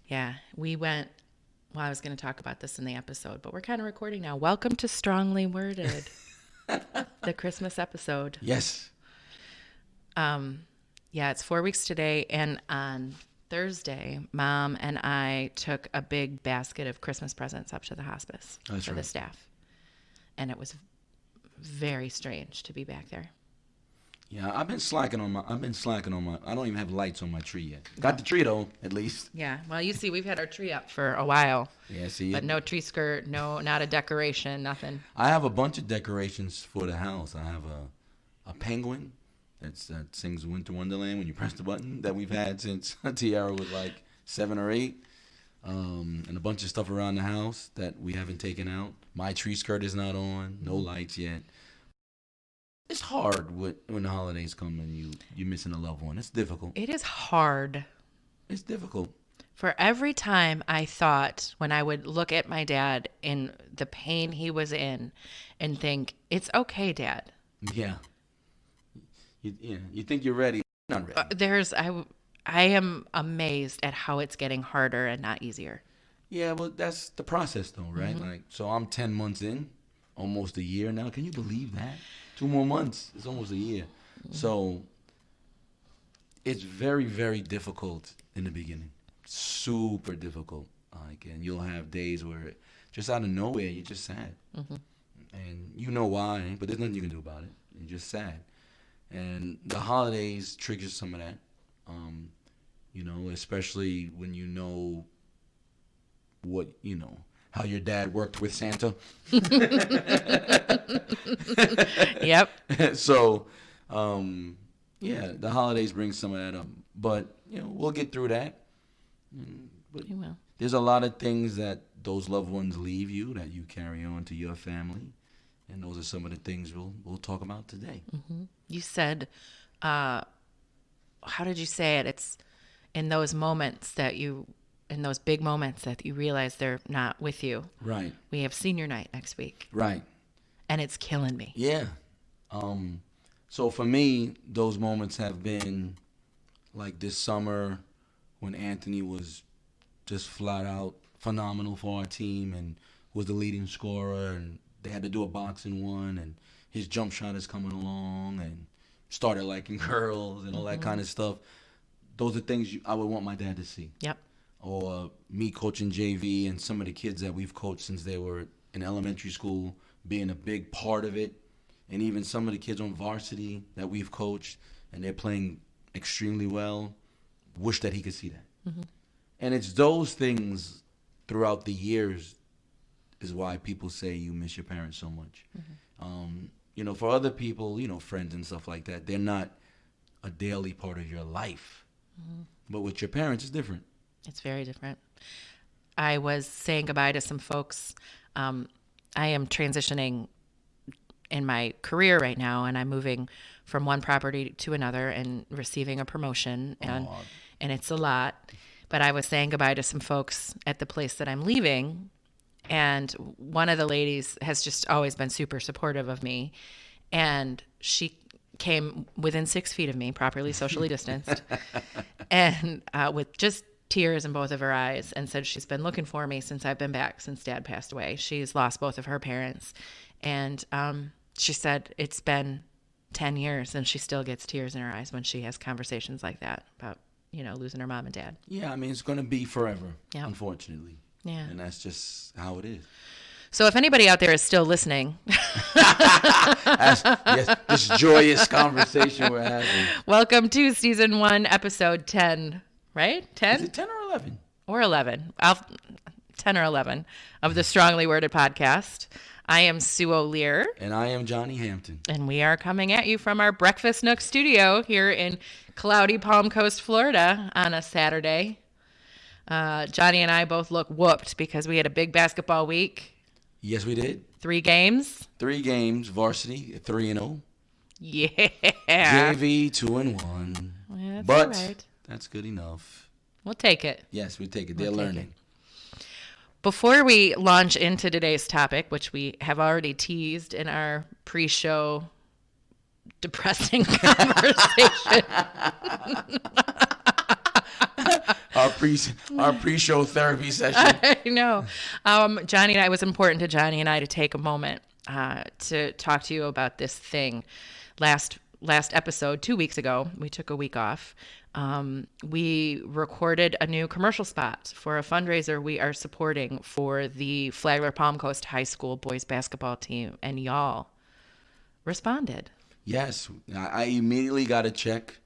Yeah, we went. Well, I was going to talk about this in the episode, but we're kind of recording now. Welcome to Strongly Worded, the Christmas episode. Yes. Yeah, it's 4 weeks today, and on Thursday, Mom and I took a big basket of Christmas presents up to the hospice for the staff, and it was very strange to be back there. Yeah, I've been slacking on my. I don't even have lights on my tree yet. Got the tree though, at least. Yeah. Well, you see, we've had our tree up for a while. Yeah, see. But no tree skirt, not a decoration, nothing. I have a bunch of decorations for the house. I have a penguin that sings Winter Wonderland when you press the button that we've had since Tiara was like 7 or 8. And a bunch of stuff around the house that we haven't taken out. My tree skirt is not on. No lights yet. It's hard when the holidays come and you're missing a loved one. It's difficult. It is hard. It's difficult. For every time I thought, when I would look at my dad in the pain he was in and think, it's okay, Dad. Yeah. You think you're ready. Not ready. I am amazed at how it's getting harder and not easier. Yeah, well, that's the process though, right? Mm-hmm. So I'm 10 months in, almost a year now. Can you believe that? 2 more months. It's almost a year. So it's very, very difficult in the beginning. Super difficult. And you'll have days where just out of nowhere, you're just sad. Mm-hmm. And you know why, but there's nothing you can do about it. You're just sad. And the holidays trigger some of that. Especially when you know how your dad worked with Santa. Yep. So, the holidays bring some of that up. But, we'll get through that. But You will. there's a lot of things that those loved ones leave you that you carry on to your family. And those are some of the things we'll talk about today. Mm-hmm. You said, how did you say it? It's in those moments in those big moments that you realize they're not with you. Right. We have senior night next week. Right. And it's killing me. Yeah. So for me, those moments have been like this summer when Anthony was just flat out phenomenal for our team and was the leading scorer, and they had to do a boxing one, and his jump shot is coming along and started liking girls and all that kind of stuff. Those are things I would want my dad to see. Yep. Or me coaching JV and some of the kids that we've coached since they were in elementary school being a big part of it. And even some of the kids on varsity that we've coached and they're playing extremely well, wish that he could see that. Mm-hmm. And it's those things throughout the years is why people say you miss your parents so much. Mm-hmm. For other people, friends and stuff like that, they're not a daily part of your life. Mm-hmm. But with your parents, it's different. It's very different. I was saying goodbye to some folks. I am transitioning in my career right now, and I'm moving from one property to another and receiving a promotion, and it's a lot. But I was saying goodbye to some folks at the place that I'm leaving, and one of the ladies has just always been super supportive of me, and she came within 6 feet of me, properly socially distanced, and with just tears in both of her eyes, and said she's been looking for me since I've been back, since Dad passed away. She's lost both of her parents, and she said it's been 10 years and she still gets tears in her eyes when she has conversations like that about losing her mom and dad. Yeah, I mean, it's going to be forever, unfortunately. Yeah. And that's just how it is. So if anybody out there is still listening, yes, this joyous conversation we're having. Welcome to season 1, episode 10, right? 10? Is it 10 or 11? Or 11. 10 or 11 of the Strongly Worded podcast. I am Sue O'Lear. And I am Johnny Hampton. And we are coming at you from our Breakfast Nook studio here in cloudy Palm Coast, Florida on a Saturday. Johnny and I both look whooped because we had a big basketball week. Yes, we did. 3 games. 3 games, varsity, 3-0. Yeah. JV, 2-1. Yeah, that's but all right. That's good enough. We'll take it. Yes, we take it. They're learning. Before we launch into today's topic, which we have already teased in our pre-show depressing conversation. our pre-show therapy session. I know. Johnny and I, it was important to Johnny and I to take a moment to talk to you about this thing. Last episode, 2 weeks ago, we took a week off. We recorded a new commercial spot for a fundraiser we are supporting for the Flagler Palm Coast High School boys basketball team, and y'all responded. Yes, I immediately got a check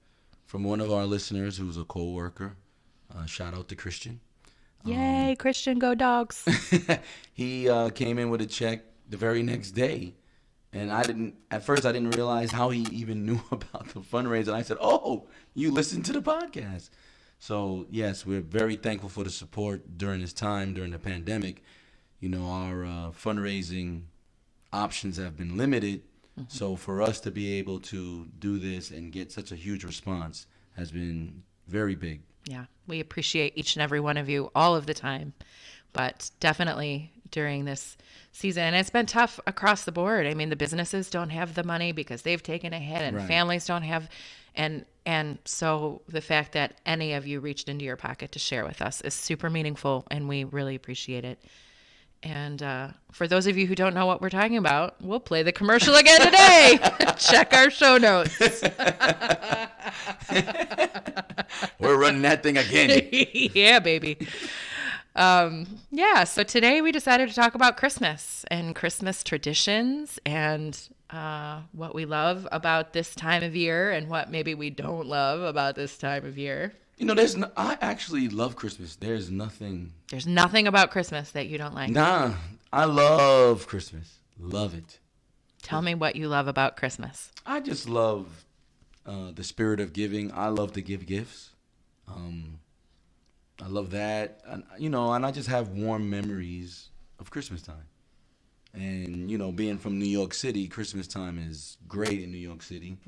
from one of our listeners who's a co-worker. Shout out to Christian. Yay, Christian, go Dogs. He came in with a check the very next day. And at first I didn't realize how he even knew about the fundraiser. And I said, oh, you listened to the podcast. So, yes, we're very thankful for the support during this time, during the pandemic. You know, our fundraising options have been limited. Mm-hmm. So for us to be able to do this and get such a huge response has been very big. Yeah, we appreciate each and every one of you all of the time, but definitely during this season. And it's been tough across the board. I mean, the businesses don't have the money because they've taken a hit, and right. Families don't have. And so the fact that any of you reached into your pocket to share with us is super meaningful, and we really appreciate it. And for those of you who don't know what we're talking about, we'll play the commercial again today. Check our show notes. We're running that thing again. Yeah, baby. So today we decided to talk about Christmas and Christmas traditions and what we love about this time of year and what maybe we don't love about this time of year. You know, I actually love Christmas. There's nothing about Christmas that you don't like. Nah, I love Christmas. Love it. Tell me what you love about Christmas. I just love the spirit of giving. I love to give gifts. I love that. And I just have warm memories of Christmas time. And, being from New York City, Christmas time is great in New York City,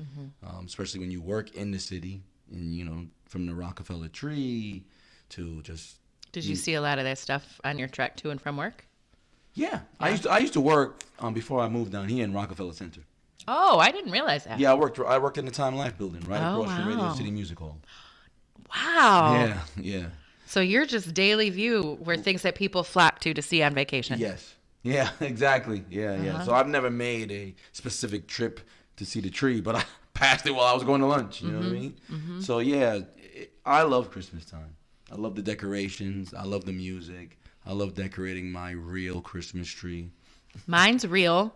especially when you work in the city. And, from the Rockefeller tree to just... Did you see a lot of that stuff on your trek to and from work? Yeah. I used to work before I moved down here in Rockefeller Center. Oh, I didn't realize that. Yeah, I worked in the Time Life building right across from Radio City Music Hall. Wow. Yeah. So you're just daily view where things that people flock to see on vacation. Yes. Yeah, exactly. Yeah. So I've never made a specific trip to see the tree, but I passed it while I was going to lunch. You know what I mean? Mm-hmm. So yeah, I love Christmas time. I love the decorations. I love the music. I love decorating my real Christmas tree. Mine's real.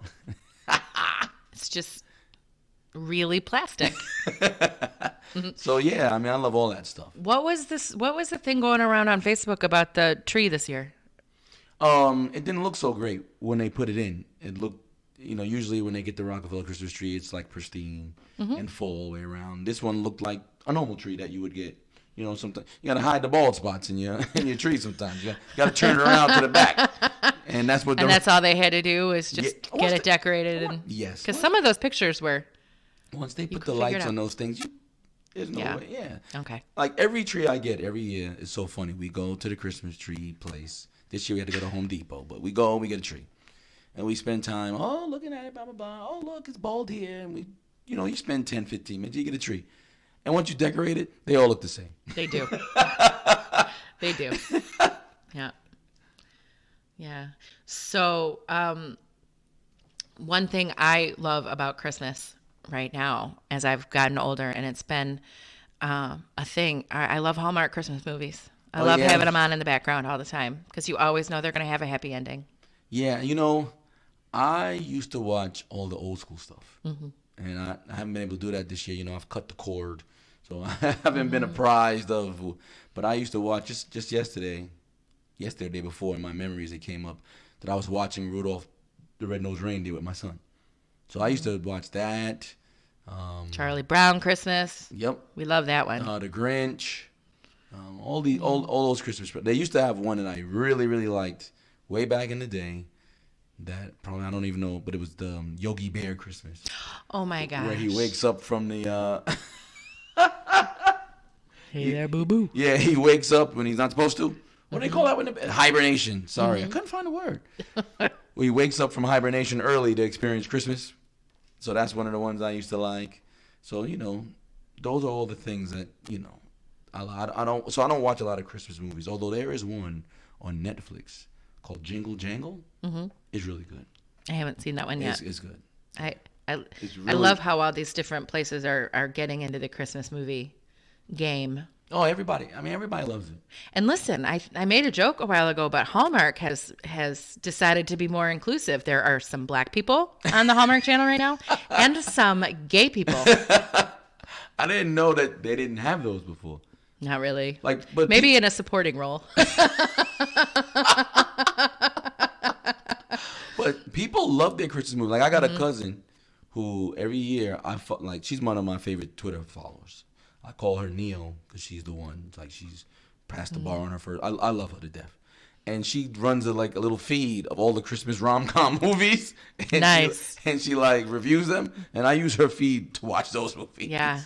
It's just really plastic. So yeah, I mean, I love all that stuff. What was the thing going around on Facebook about the tree this year? It didn't look so great when they put it in. It looked, usually when they get the Rockefeller Christmas tree, it's like pristine and full all the way around. This one looked like a normal tree that you would get. Sometimes you gotta hide the bald spots in your tree. Sometimes you gotta turn it around to the back, and that's what. And that's all they had to do is just get it decorated. Yes, because some of those pictures were. Once they put the lights on those things, there's no way. Yeah. Okay. Like every tree I get every year is so funny. We go to the Christmas tree place. This year we had to go to Home Depot, but we get a tree, and we spend time. Oh, looking at it, blah blah blah. Oh, look, it's bald here, and we, you spend 10, 15 minutes, you get a tree. And once you decorate it, they all look the same. They do. They do. Yeah. Yeah. So one thing I love about Christmas right now, as I've gotten older, and it's been a thing, I love Hallmark Christmas movies. I love having them on in the background all the time because you always know they're going to have a happy ending. Yeah. I used to watch all the old school stuff. Mm-hmm. And I haven't been able to do that this year. I've cut the cord. So I haven't been apprised of, but I used to watch just yesterday or the day before, in my memories it came up that I was watching Rudolph the Red-Nosed Reindeer with my son. So I used to watch that. Charlie Brown Christmas. Yep. We love that one. The Grinch. All those Christmas. They used to have one that I really, really liked way back in the day. That probably I don't even know, but it was the Yogi Bear Christmas. Oh my gosh. Where he wakes up from the... Hey there, boo-boo. Yeah, he wakes up when he's not supposed to. What do they call that? When hibernation. Sorry, I couldn't find a word. Well, he wakes up from hibernation early to experience Christmas. So that's one of the ones I used to like. So, those are all the things that, I don't watch a lot of Christmas movies. Although there is one on Netflix called Jingle Jangle. Mm-hmm. It's really good. I haven't seen that one yet. It's good. I love how all these different places are getting into the Christmas movie game. Oh, everybody loves it. And listen, I made a joke a while ago, but Hallmark has decided to be more inclusive. There are some black people on the Hallmark channel right now and some gay people. I didn't know that they didn't have those before. Not really. But maybe in a supporting role. But people love their Christmas movies. Like, I got a cousin who every year she's one of my favorite Twitter followers. I call her Neo because she's the one. Like, she's passed the bar on her first. I love her to death. And she runs a little feed of all the Christmas rom-com movies. And nice. She reviews them. And I use her feed to watch those movies. Yeah.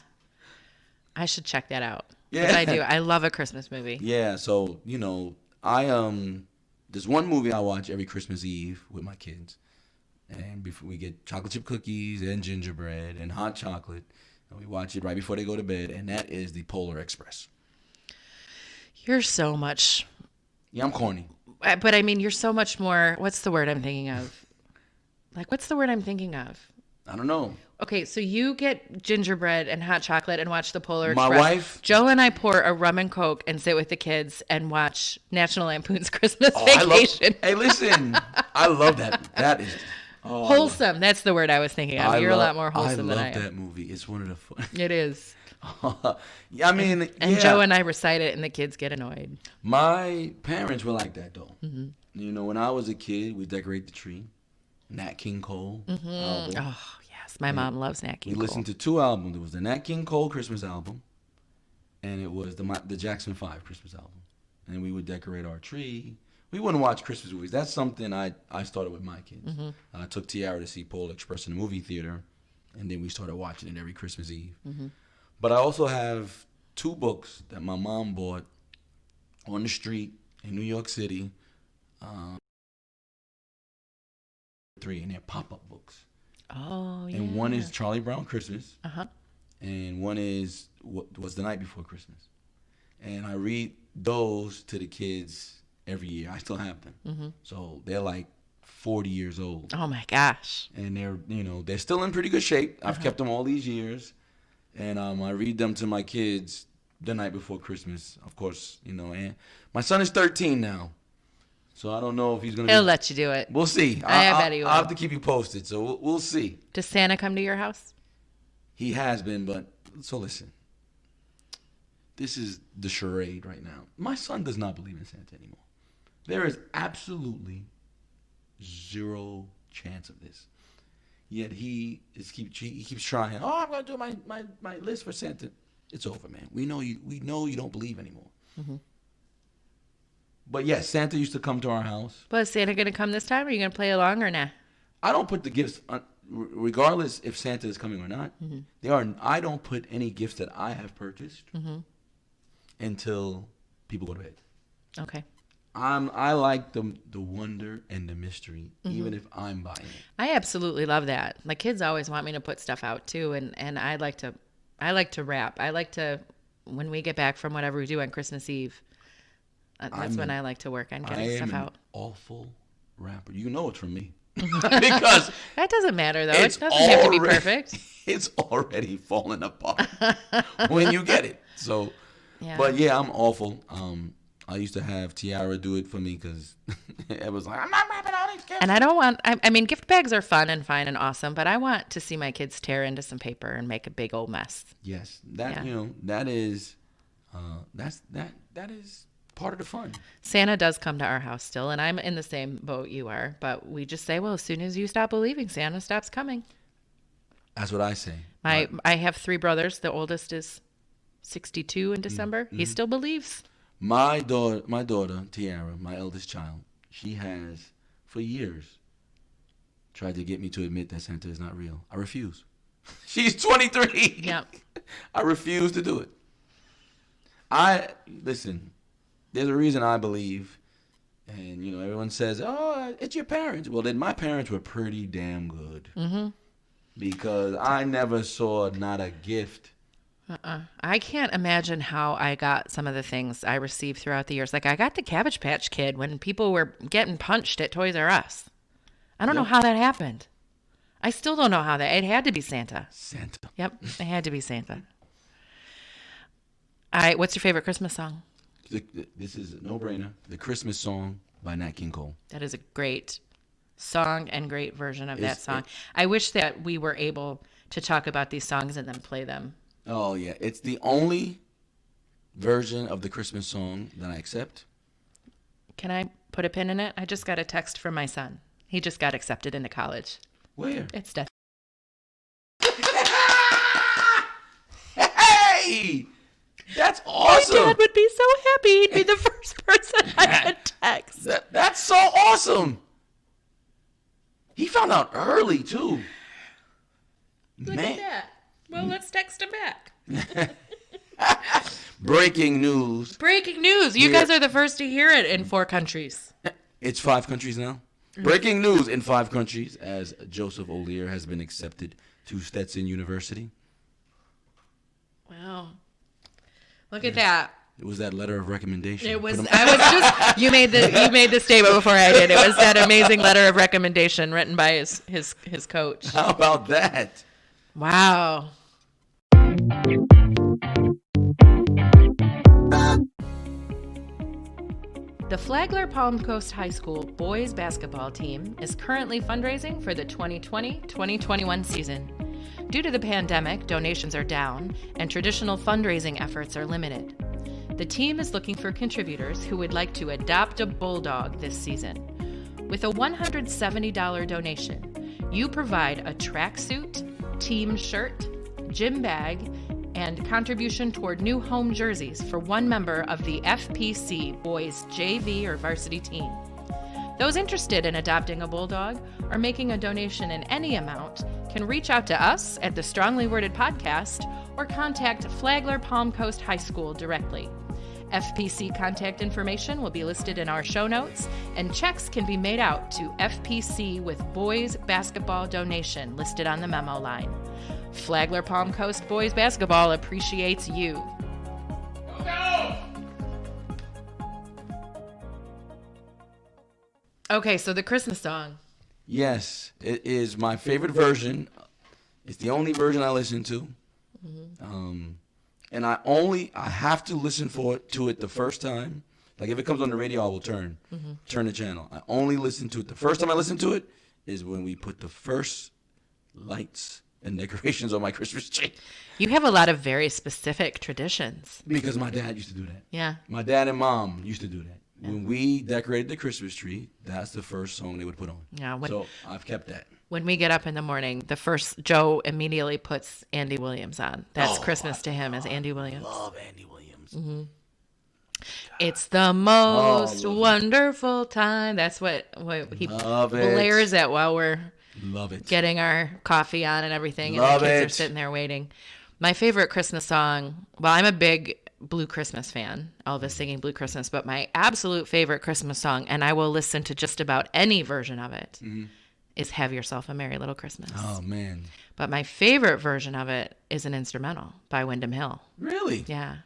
I should check that out. Yeah. I do. I love a Christmas movie. Yeah. So, there's one movie I watch every Christmas Eve with my kids. And before we get chocolate chip cookies and gingerbread and hot chocolate. And we watch it right before they go to bed. And that is the Polar Express. You're so much... Yeah, I'm corny. But I mean, you're so much more... What's the word I'm thinking of? What's the word I'm thinking of? I don't know. Okay, so you get gingerbread and hot chocolate and watch the Polar Express. My wife... Joe and I pour a rum and Coke and sit with the kids and watch National Lampoon's Christmas Vacation. Hey, listen. I love that. That is... Oh, wholesome. That's the word I was thinking of. You're a lot more wholesome than I am. I love that movie. It's one of the fun. It is. Yeah, I mean... And Joe and I recite it and the kids get annoyed. My parents were like that, though. Mm-hmm. When I was a kid, we decorate the tree. Nat King Cole album. Oh, yes. My mom loves Nat King Cole. We listened to two albums. There was the Nat King Cole Christmas album, and it was the Jackson 5 Christmas album. And we would decorate our tree. We wouldn't watch Christmas movies. That's something I started with my kids. Mm-hmm. I took Tiara to see Polar Express in the movie theater, and then we started watching it every Christmas Eve. Mm-hmm. But I also have two books that my mom bought on the street in New York City. Three, and they're pop-up books. Oh, yeah. And one is Charlie Brown Christmas. Uh-huh. And one is What Was the Night Before Christmas. And I read those to the kids every year. I still have them. Mm-hmm. So they're like 40 years old. Oh, my gosh. And they're still in pretty good shape. I've kept them all these years. And I read them to my kids the night before Christmas, of course, and my son is 13 now. So I don't know if he's going to... He'll let you do it. We'll see. I bet he will. I'll have to keep you posted, so we'll see. Does Santa come to your house? He has been, but... So listen. This is the charade right now. My son does not believe in Santa anymore. There is absolutely zero chance of this. Yet he keeps trying. Oh, I'm going to do my list for Santa. It's over, man. We know you don't believe anymore. Mm-hmm. But yes, Santa used to come to our house. But is Santa going to come this time? Are you going to play along or not? I don't put the gifts, regardless if Santa is coming or not. Mm-hmm. I don't put any gifts that I have purchased until people go to bed. Okay. I like the wonder and the mystery, even if I'm buying it. I absolutely love that. My kids always want me to put stuff out too, and I like to wrap. I like to, when we get back from whatever we do on Christmas Eve. That's when I like to work on getting stuff out. I am an awful rapper. You know it's from me. Because that doesn't matter, though. It doesn't have to be perfect. It's already falling apart when you get it. So, yeah. But yeah, I'm awful. I used to have Tiara do it for me because it was like, I'm not wrapping all these gifts. And I don't want, I mean, gift bags are fun and fine and awesome, but I want to see my kids tear into some paper and make a big old mess. Yes. That is part of the fun. Santa does come to our house still, and I'm in the same boat you are, but we just say, well, as soon as you stop believing, Santa stops coming. That's what I say. I have three brothers. The oldest is 62 in December. Mm-hmm. He still believes. My daughter, Tiara, my eldest child, she has, for years, tried to get me to admit that Santa is not real. I refuse. She's 23. Yep. I refuse to do it. Listen, there's a reason I believe, and, everyone says, oh, it's your parents. Well, then my parents were pretty damn good. Mm-hmm. Because I never saw not a gift I can't imagine how I got some of the things I received throughout the years. Like I got the Cabbage Patch Kid when people were getting punched at Toys R Us. I don't know how that happened. I still don't know how that. It had to be Santa. Santa. Yep, it had to be Santa. What's your favorite Christmas song? This is a no-brainer. The Christmas Song by Nat King Cole. That is a great song and great version of that song. I wish that we were able to talk about these songs and then play them. Oh, yeah. It's the only version of the Christmas song that I accept. Can I put a pin in it? I just got a text from my son. He just got accepted into college. Where? It's death. Hey! That's awesome. My dad would be so happy. He'd be the first person I could text. That's so awesome. He found out early, too. Look at that. Well, let's text him back. Breaking news. Breaking news. You guys are the first to hear it in 4 countries. It's 5 countries now. Breaking news in 5 countries as Joseph O'Leary has been accepted to Stetson University. Wow. Look at that. It was that letter of recommendation. It was. You made the statement before I did. It was that amazing letter of recommendation written by his coach. How about that? Wow. The Flagler Palm Coast High School boys basketball team is currently fundraising for the 2020-2021 season. Due to the pandemic, donations are down and traditional fundraising efforts are limited. The team is looking for contributors who would like to adopt a bulldog this season. With a $170 donation, you provide a tracksuit, team shirt, gym bag, and contribution toward new home jerseys for one member of the FPC boys JV or varsity team. Those interested in adopting a bulldog or making a donation in any amount can reach out to us at the Strongly Worded Podcast or contact Flagler Palm Coast High School directly. FPC contact information will be listed in our show notes, and checks can be made out to FPC with boys basketball donation listed on the memo line. Flagler Palm Coast boys basketball appreciates you. Go! Okay, so the Christmas song. Yes, it is my favorite version. It's the only version I listen to. Mm-hmm. And I have to listen to it the first time. Like if it comes on the radio, I will turn the channel. I only listen to it. The first time I listen to it is when we put the first lights and decorations on my Christmas tree. You have a lot of very specific traditions. Because my dad used to do that. Yeah. My dad and mom used to do that. Yeah. When we decorated the Christmas tree, that's the first song they would put on. Yeah. So I've kept that. When we get up in the morning, Joe immediately puts Andy Williams on. That's Christmas to him, is Andy Williams. I love Andy Williams. Mm-hmm. It's the most wonderful time. That's what he blares it while we're getting our coffee on and everything. And the kids are sitting there waiting. My favorite Christmas song, well, I'm a big Blue Christmas fan, Elvis singing Blue Christmas, but my absolute favorite Christmas song, and I will listen to just about any version of it, is Have Yourself a Merry Little Christmas. Oh, man. But my favorite version of it is an instrumental by Windham Hill. Really? Yeah.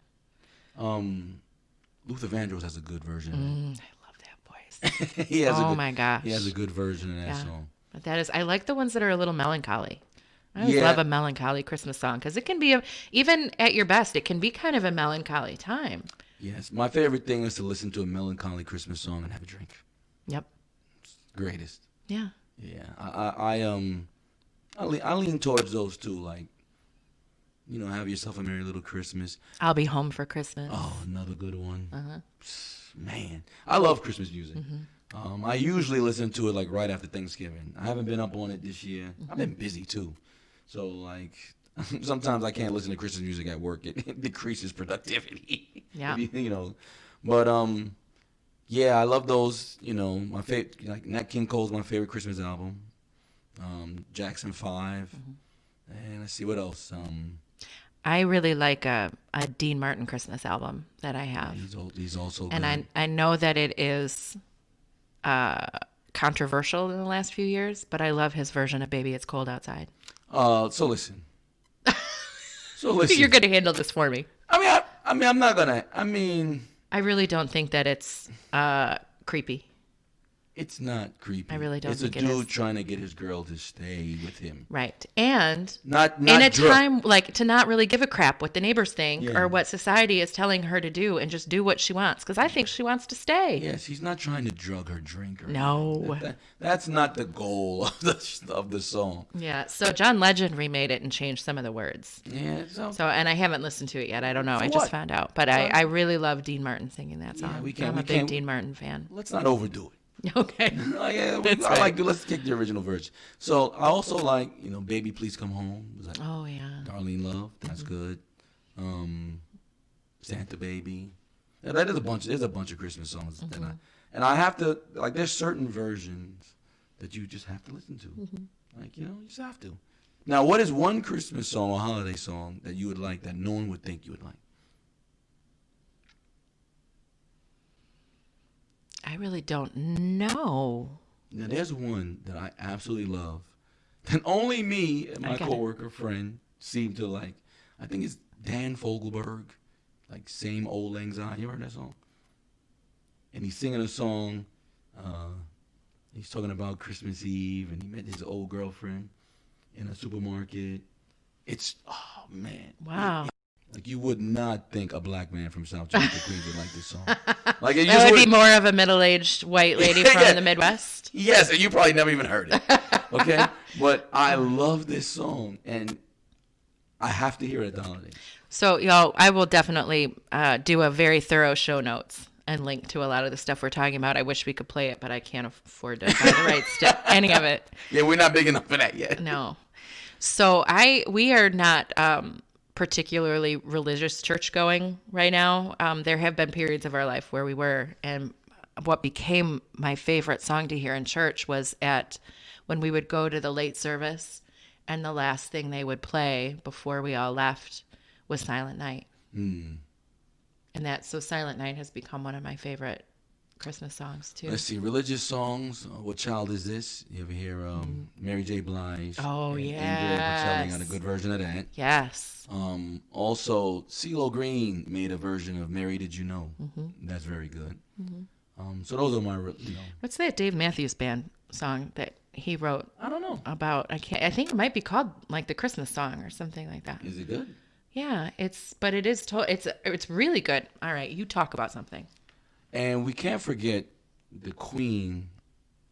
Luther Vandross has a good version. I love that voice. My gosh. He has a good version of that song. But I like the ones that are a little melancholy. I always love a melancholy Christmas song because it can be, even at your best, it can be kind of a melancholy time. Yes. My favorite thing is to listen to a melancholy Christmas song and have a drink. Yep. It's the greatest. Yeah. Yeah. I lean towards those two, like, Have Yourself a Merry Little Christmas. I'll Be Home for Christmas. Oh, another good one. Man, I love Christmas music. I usually listen to it like right after Thanksgiving. I haven't been up on it this year. I've been busy too. So like sometimes I can't listen to Christmas music at work. It decreases productivity. Yeah. But yeah, I love those, my favorite, like Nat King Cole's my favorite Christmas album. Jackson 5. And let's see what else. I really like a Dean Martin Christmas album that I have. He's also good. And I know that it is controversial in the last few years, but I love his version of Baby It's Cold Outside. So listen. So listen. You're going to handle this for me. I'm not gonna. I really don't think that it's creepy. It's not creepy. I really don't think it is. It's a dude trying to get his girl to stay with him. Right. And not in a time like to not really give a crap what the neighbors think or what society is telling her to do and just do what she wants. Because I think she wants to stay. Yes, he's not trying to drug her drink or no. That's not the goal of the song. Yeah. So John Legend remade it and changed some of the words. Yeah. So and I haven't listened to it yet. I don't know. I just found out. But I really love Dean Martin singing that song. I'm a big Dean Martin fan. Let's not overdo it. Okay. Let's kick the original verse. So I also like, Baby Please Come Home. It was like, oh yeah. Darlene Love. That's good. Santa Baby. Yeah, there's a bunch of Christmas songs that I have to there's certain versions that you just have to listen to. You just have to. Now, what is one Christmas song or holiday song that you would like that no one would think you would like? I really don't know. Now, there's one that I absolutely love that only me and my coworker friend seem to like. I think it's Dan Fogelberg, Same Old Lang Syne. You ever heard that song? And he's singing a song. He's talking about Christmas Eve, and he met his old girlfriend in a supermarket. Oh, man. Wow. You would not think a black man from South Jamaica, Queens would like this song. That would be more of a middle-aged white lady from the Midwest. Yes, and you probably never even heard it. Okay? But I love this song, and I have to hear it at the holiday. So, I will definitely do a very thorough show notes and link to a lot of the stuff we're talking about. I wish we could play it, but I can't afford to buy the rights to any of it. Yeah, we're not big enough for that yet. No. So we are not particularly religious church going right now. There have been periods of our life where we were, and what became my favorite song to hear in church was when we would go to the late service, and the last thing they would play before we all left was Silent Night. And so Silent Night has become one of my favorite Christmas songs too. Let's see, religious songs. What Child Is This? You ever hear Mary J. Blige? Oh, and yes. Andrea Bocelli got a good version of that. Yes. Also, CeeLo Green made a version of Mary Did You Know? That's very good. So those are my, What's that Dave Matthews Band song that he wrote? I don't know. I think it might be called the Christmas song or something like that. Is it good? Yeah, it's really good. All right, you talk about something. And we can't forget the queen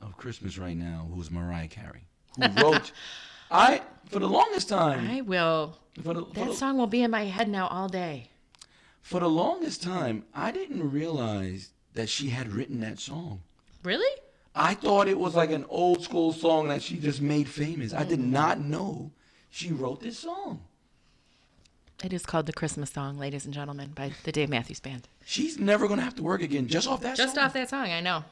of Christmas right now, who's Mariah Carey, who wrote, for the longest time. I will. That song will be in my head now all day. For the longest time, I didn't realize that she had written that song. Really? I thought it was like an old school song that she just made famous. I did not know she wrote this song. It is called The Christmas Song, ladies and gentlemen, by the Dave Matthews Band. She's never going to have to work again just off that song. Just off that song, I know.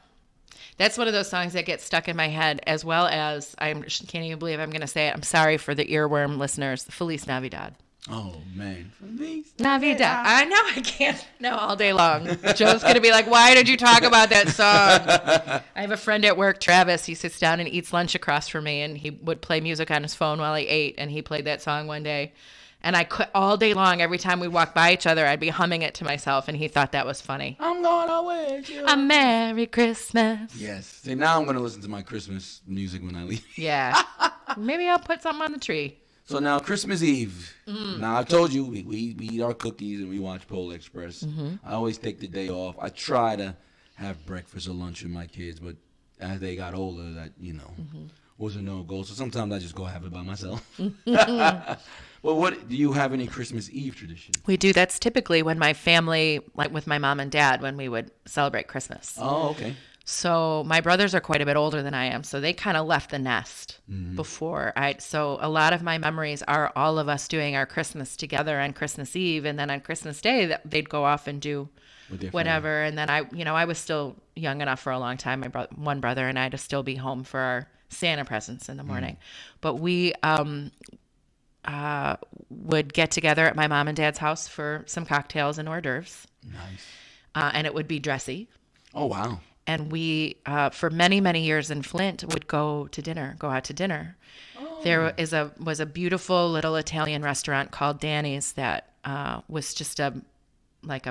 That's one of those songs that gets stuck in my head, as well as, I can't even believe I'm going to say it. I'm sorry for the earworm listeners. Feliz Navidad. Oh, man. Feliz Navidad. I know, I can't. No, all day long. Joe's going to be like, why did you talk about that song? I have a friend at work, Travis. He sits down and eats lunch across from me, and he would play music on his phone while he ate, and he played that song one day. And I could, all day long, every time we walked by each other, I'd be humming it to myself, and he thought that was funny. I'm gonna wish you a Merry Christmas. Yes. See, now I'm gonna listen to my Christmas music when I leave. Yeah. Maybe I'll put something on the tree. So now Christmas Eve. Now I've told you we eat our cookies and we watch Polar Express. I always take the day off. I try to have breakfast or lunch with my kids, but as they got older, that was a no-go. So sometimes I just go have it by myself. Well, do you have any Christmas Eve traditions? We do. That's typically when my family, like with my mom and dad, when we would celebrate Christmas. Oh, okay. So my brothers are quite a bit older than I am, so they kind of left the nest before so a lot of my memories are all of us doing our Christmas together on Christmas Eve, and then on Christmas Day they'd go off and do whatever. And then I was still young enough for a long time, my one brother and I, to still be home for our Santa presents in the morning. But we would get together at my mom and dad's house for some cocktails and hors d'oeuvres. Nice. And it would be dressy. Oh, wow. And we, for many, many years in Flint, would go out to dinner. There was a beautiful little Italian restaurant called Danny's that was just a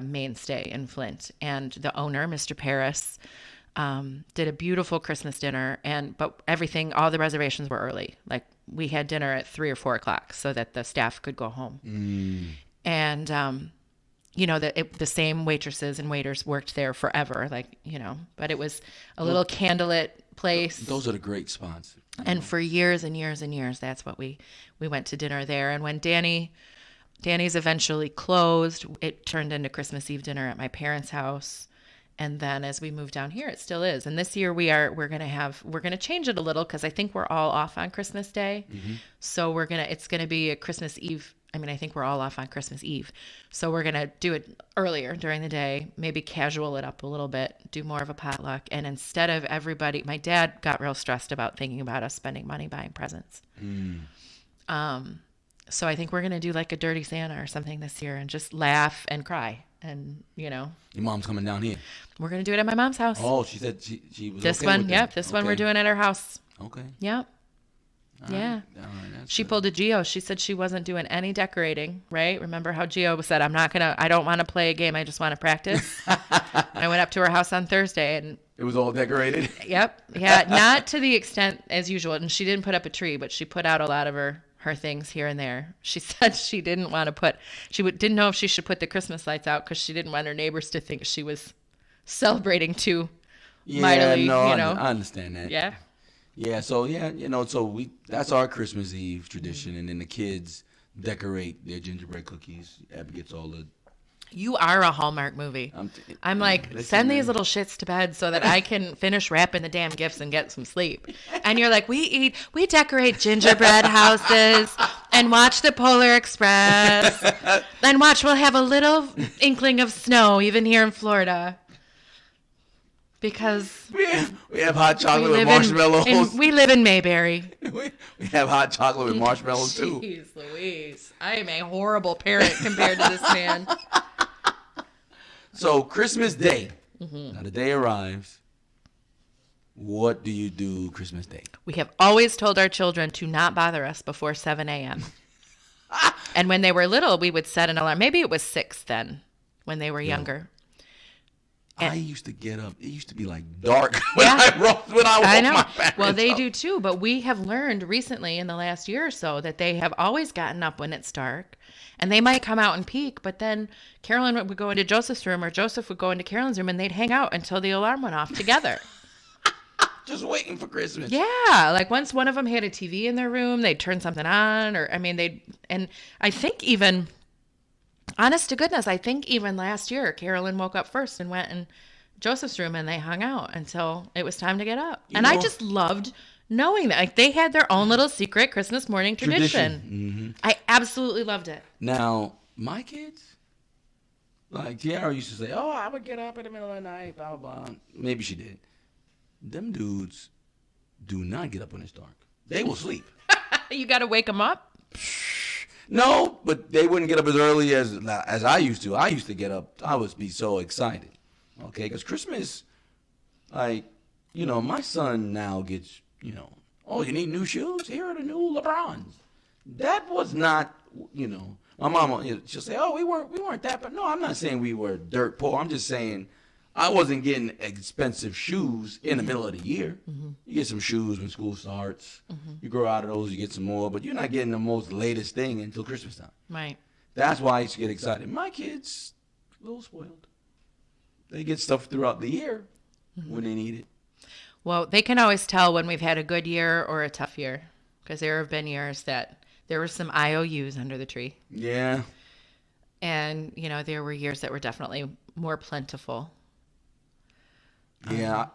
mainstay in Flint. And the owner, Mr. Paris, did a beautiful Christmas dinner. But all the reservations were early. Like we had dinner at 3 or 4 o'clock so that the staff could go home. And, the same waitresses and waiters worked there forever, but it was a little candlelit place. Those are the great spots. And for years and years and years, that's what we went to dinner there. And when Danny's eventually closed, it turned into Christmas Eve dinner at my parents' house. And then as we moved down here, it still is. And this year we're going to change it a little because I think we're all off on Christmas Day. So it's going to be a Christmas Eve. I mean, I think we're all off on Christmas Eve. So we're going to do it earlier during the day, maybe casual it up a little bit, do more of a potluck. And instead of everybody, my dad got real stressed about thinking about us spending money buying presents. So I think we're going to do like a Dirty Santa or something this year and just laugh and cry. And, Your mom's coming down here. We're going to do it at my mom's house. Oh, she said she was this okay one. with Yep. that. This one we're doing at her house. Okay. Yep. All yeah. Right. All right, she pulled a Gio. She said she wasn't doing any decorating, right? Remember how Gio said, I don't want to play a game. I just want to practice. I went up to her house on Thursday and it was all decorated. Yep. Yeah. Not to the extent as usual. And she didn't put up a tree, but she put out a lot of her things here and there. She said she didn't want to didn't know if she should put the Christmas lights out because she didn't want her neighbors to think she was celebrating too mightily. No, I understand that. Yeah. Yeah, so that's our Christmas Eve tradition, and then the kids decorate their gingerbread cookies. Abby gets all the. You are a Hallmark movie. I'm like, send these little shits to bed so that I can finish wrapping the damn gifts and get some sleep. And you're like, we decorate gingerbread houses and watch the Polar Express. Then we'll have a little inkling of snow even here in Florida. Because we have hot chocolate with marshmallows. We live in Mayberry. we have hot chocolate with marshmallows too. Jeez Louise. I am a horrible parent compared to this man. So Christmas Day. Now the day arrives. What do you do Christmas Day? We have always told our children to not bother us before 7 a.m. And when they were little, we would set an alarm. Maybe it was 6 then when they were younger. I used to get up. It used to be like dark when I woke my parents Well, they up. do too. But we have learned recently in the last year or so that they have always gotten up when it's dark. And they might come out and peek, but then Carolyn would go into Joseph's room or Joseph would go into Carolyn's room and they'd hang out until the alarm went off together. Just waiting for Christmas. Yeah. Like once one of them had a TV in their room, they'd turn something on and I think even... Honest to goodness, I think even last year, Carolyn woke up first and went in Joseph's room and they hung out until it was time to get up. I just loved knowing that. Like they had their own little secret Christmas morning tradition. I absolutely loved it. Now, my kids, like Tiara used to say, oh, I would get up in the middle of the night, blah, blah, blah. Maybe she did. Them dudes do not get up when it's dark. They will sleep. You got to wake them up? No, but they wouldn't get up as early as I used to. I used to get up. I would be so excited, okay? Because Christmas, my son now gets, oh, you need new shoes? Here are the new LeBrons. That was not, my mom, she'll say, oh, we weren't that, but no, I'm not saying we were dirt poor. I'm just saying I wasn't getting expensive shoes in the middle of the year. You get some shoes when school starts. You grow out of those, you get some more, but you're not getting the most latest thing until Christmas time. Right. That's why I used to get excited. My kids, a little spoiled. They get stuff throughout the year when they need it. Well, they can always tell when we've had a good year or a tough year because there have been years that there were some IOUs under the tree. Yeah. And, there were years that were definitely more plentiful. Yeah,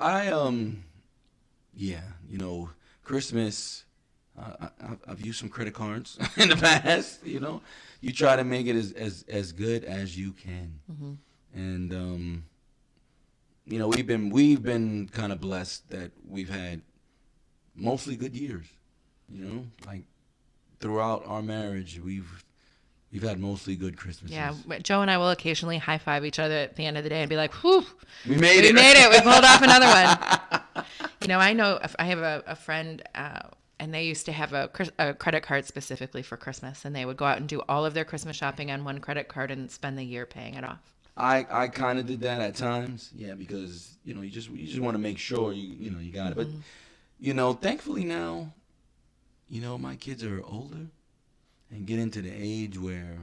Christmas, I've used some credit cards in the past, You try to make it as good as you can. And, we've been kind of blessed that we've had mostly good years, like throughout our marriage, we've had mostly good Christmases. Yeah, Joe and I will occasionally high-five each other at the end of the day and be like, whew, we made it. We pulled off another one. I know I have a friend And they used to have a credit card specifically for Christmas, and they would go out and do all of their Christmas shopping on one credit card and spend the year paying it off. I kind of did that at times, yeah, because you just want to make sure you got it. But thankfully now, my kids are older and get into the age where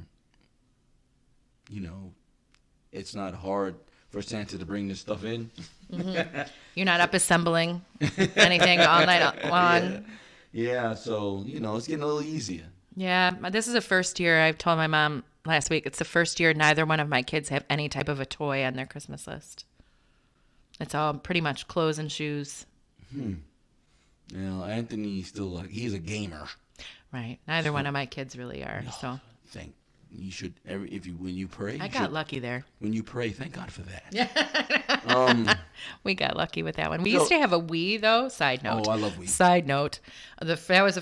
it's not hard for Santa to bring this stuff in. Mm-hmm. You're not up assembling anything all night long. Yeah, so it's getting a little easier. Yeah, this is the first year. I told my mom last week, it's the first year neither one of my kids have any type of a toy on their Christmas list. It's all pretty much clothes and shoes. Anthony still he's a gamer. Right. Neither one of my kids really are. So you should when you pray. I got lucky there. When you pray, thank God for that. Yeah. We got lucky with that one. We used to have a Wii though. Side note. Oh, I love Wii. Side note. That was the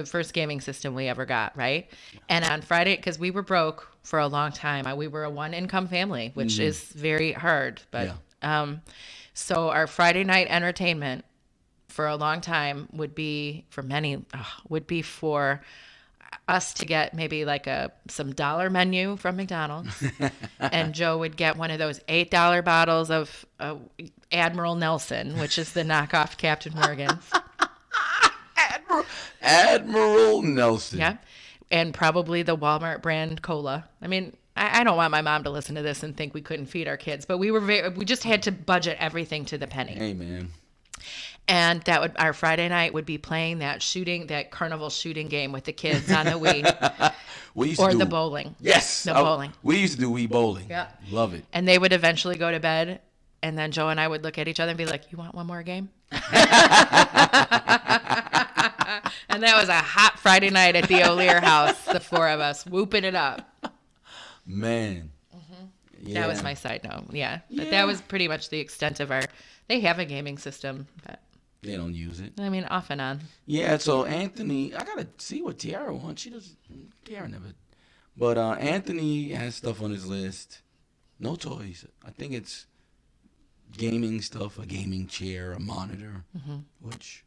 first gaming system we ever got, right? Yeah. And on Friday, because we were broke for a long time, we were a one-income family, which is very hard. But so our Friday night entertainment for a long time would be for us to get maybe like some dollar menu from McDonald's, and Joe would get one of those $8 bottles of Admiral Nelson, which is the knockoff Captain Morgan's. Admiral Nelson. Yeah, and probably the Walmart brand cola. I mean, I don't want my mom to listen to this and think we couldn't feed our kids, but we just had to budget everything to the penny. Hey, man. And our Friday night would be playing that carnival shooting game with the kids on the Wii. The bowling. Yes. Bowling. We used to do Wii bowling. Yeah. Love it. And they would eventually go to bed, and then Joe and I would look at each other and be like, "You want one more game?" And that was a hot Friday night at the O'Lear house, the four of us whooping it up. Man. Yeah. That was my side note. Yeah. But that was pretty much the extent of they have a gaming system, but they don't use it. I mean, off and on. Yeah, so Anthony, I got to see what Tiara wants. Tiara never. But Anthony has stuff on his list. No toys. I think it's gaming stuff, a gaming chair, a monitor, which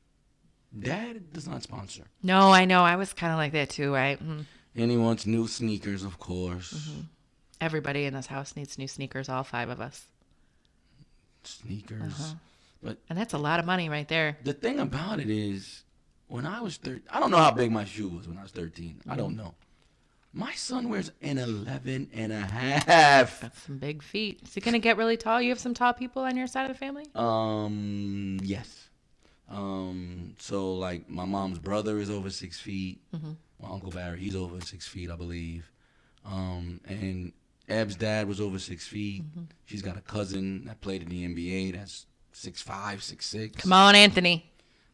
Dad does not sponsor. No, I know. I was kind of like that too, right? And he wants new sneakers, of course. Everybody in this house needs new sneakers, all five of us. Sneakers. And that's a lot of money right there. The thing about it is, when I was 13, I don't know how big my shoe was when I was 13. I don't know. My son wears an 11 and a half. That's some big feet. Is he going to get really tall? You have some tall people on your side of the family? Yes. So, like, my mom's brother is over 6 feet. My Uncle Barry, he's over 6 feet, I believe. And Eb's dad was over 6 feet. She's got a cousin that played in the NBA that's 6'5", 6'6". Come on, Anthony.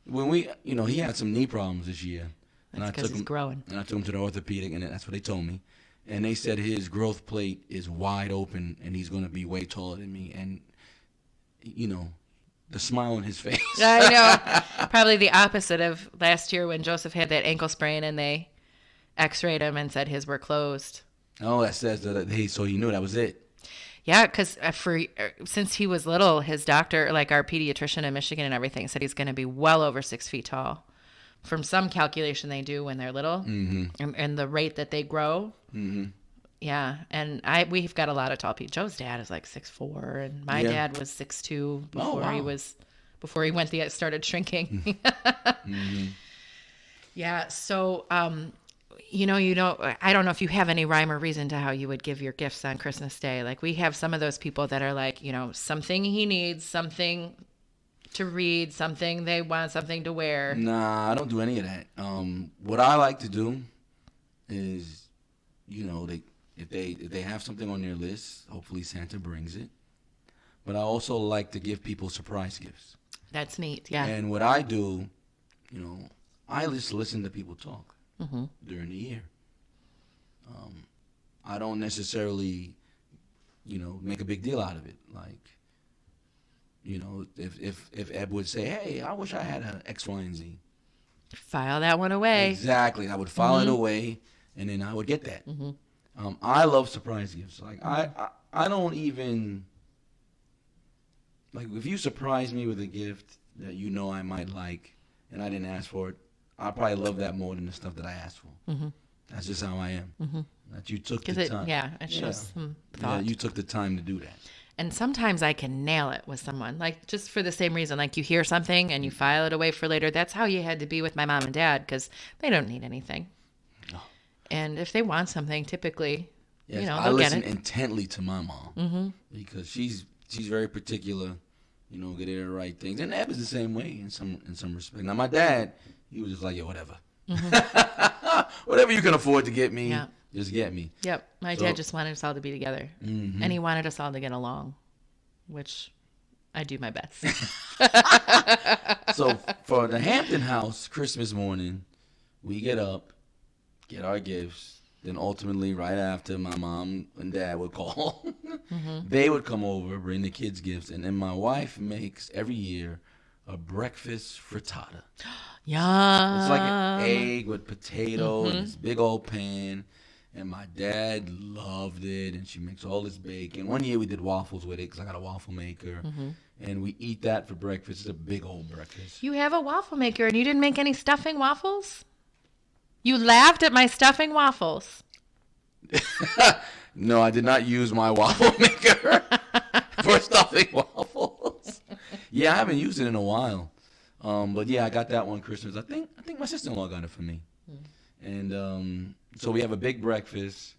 When he had some knee problems this year. That's because he's growing. And I took him to the orthopedic, and that's what they told me. And they said his growth plate is wide open, and he's going to be way taller than me. And, the smile on his face. I know. Probably the opposite of last year when Joseph had that ankle sprain, and they x-rayed him and said his were closed. Oh, that says that. Hey, so he knew that was it. Yeah, because since he was little, his doctor, like our pediatrician in Michigan and everything, said he's going to be well over 6 feet tall. From some calculation they do when they're little, and the rate that they grow. Yeah, and we've got a lot of tall people. Joe's dad is like 6'4", and my dad was 6'2" before he started shrinking. Yeah, so I don't know if you have any rhyme or reason to how you would give your gifts on Christmas Day. Like, we have some of those people that are like, something he needs, something to read, something they want, something to wear. Nah, I don't do any of that. What I like to do is, if they have something on their list, hopefully Santa brings it. But I also like to give people surprise gifts. That's neat, yeah. And what I do, I just listen to people talk. During the year. I don't necessarily, make a big deal out of it. Like, if Eb would say, hey, I wish I had an X, Y, and Z. File that one away. Exactly. I would file it away, and then I would get that. I love surprise gifts. Like, I don't even, like, if you surprise me with a gift that I might like, and I didn't ask for it, I probably love that more than the stuff that I asked for. Mm-hmm. That's just how I am. Mm-hmm. That you took the time. It shows some thought. Yeah, you took the time to do that. And sometimes I can nail it with someone, like just for the same reason. Like you hear something and you file it away for later. That's how you had to be with my mom and dad, because they don't need anything. Oh. And if they want something, typically, yes, they'll I listen get it. intently to my mom because she's very particular. Get her the right things. And Eb is the same way in some respect. Now my dad, he was just like, yo, whatever. Whatever you can afford to get me, just get me. Yep. My dad just wanted us all to be together. Mm-hmm. And he wanted us all to get along, which I do my best. So for the Hampton house, Christmas morning, we get up, get our gifts. Then ultimately, right after, my mom and dad would call. They would come over, bring the kids gifts. And then my wife makes every year a breakfast frittata. Yum. It's like an egg with potato in this big old pan. And my dad loved it. And she makes all this bacon. One year we did waffles with it because I got a waffle maker. And we eat that for breakfast. It's a big old breakfast. You have a waffle maker and you didn't make any stuffing waffles? You laughed at my stuffing waffles. No, I did not use my waffle maker for stuffing waffles. Yeah, I haven't used it in a while. But yeah, I got that one Christmas. I think my sister-in-law got it for me. And so we have a big breakfast,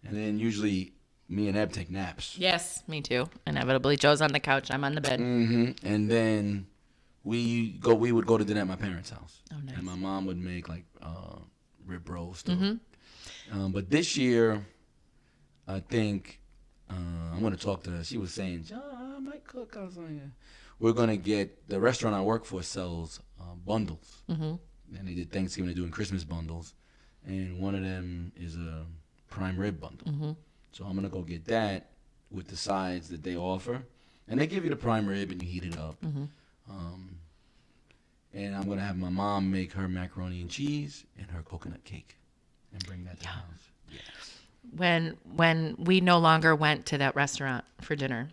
and then usually me and Eb take naps. Yes, me too. Inevitably, Joe's on the couch, I'm on the bed. And then we would go to dinner at my parents' house. Oh, nice. And my mom would make like rib roast. But this year, I think I'm going to talk to her. She was saying, I might cook. I was like, we're going to get, the restaurant I work for sells bundles. And they did Thanksgiving, they're doing Christmas bundles. And one of them is a prime rib bundle. So I'm going to go get that with the sides that they offer. And they give you the prime rib and you heat it up. And I'm going to have my mom make her macaroni and cheese and her coconut cake and bring that to the house. Yes. When we no longer went to that restaurant for dinner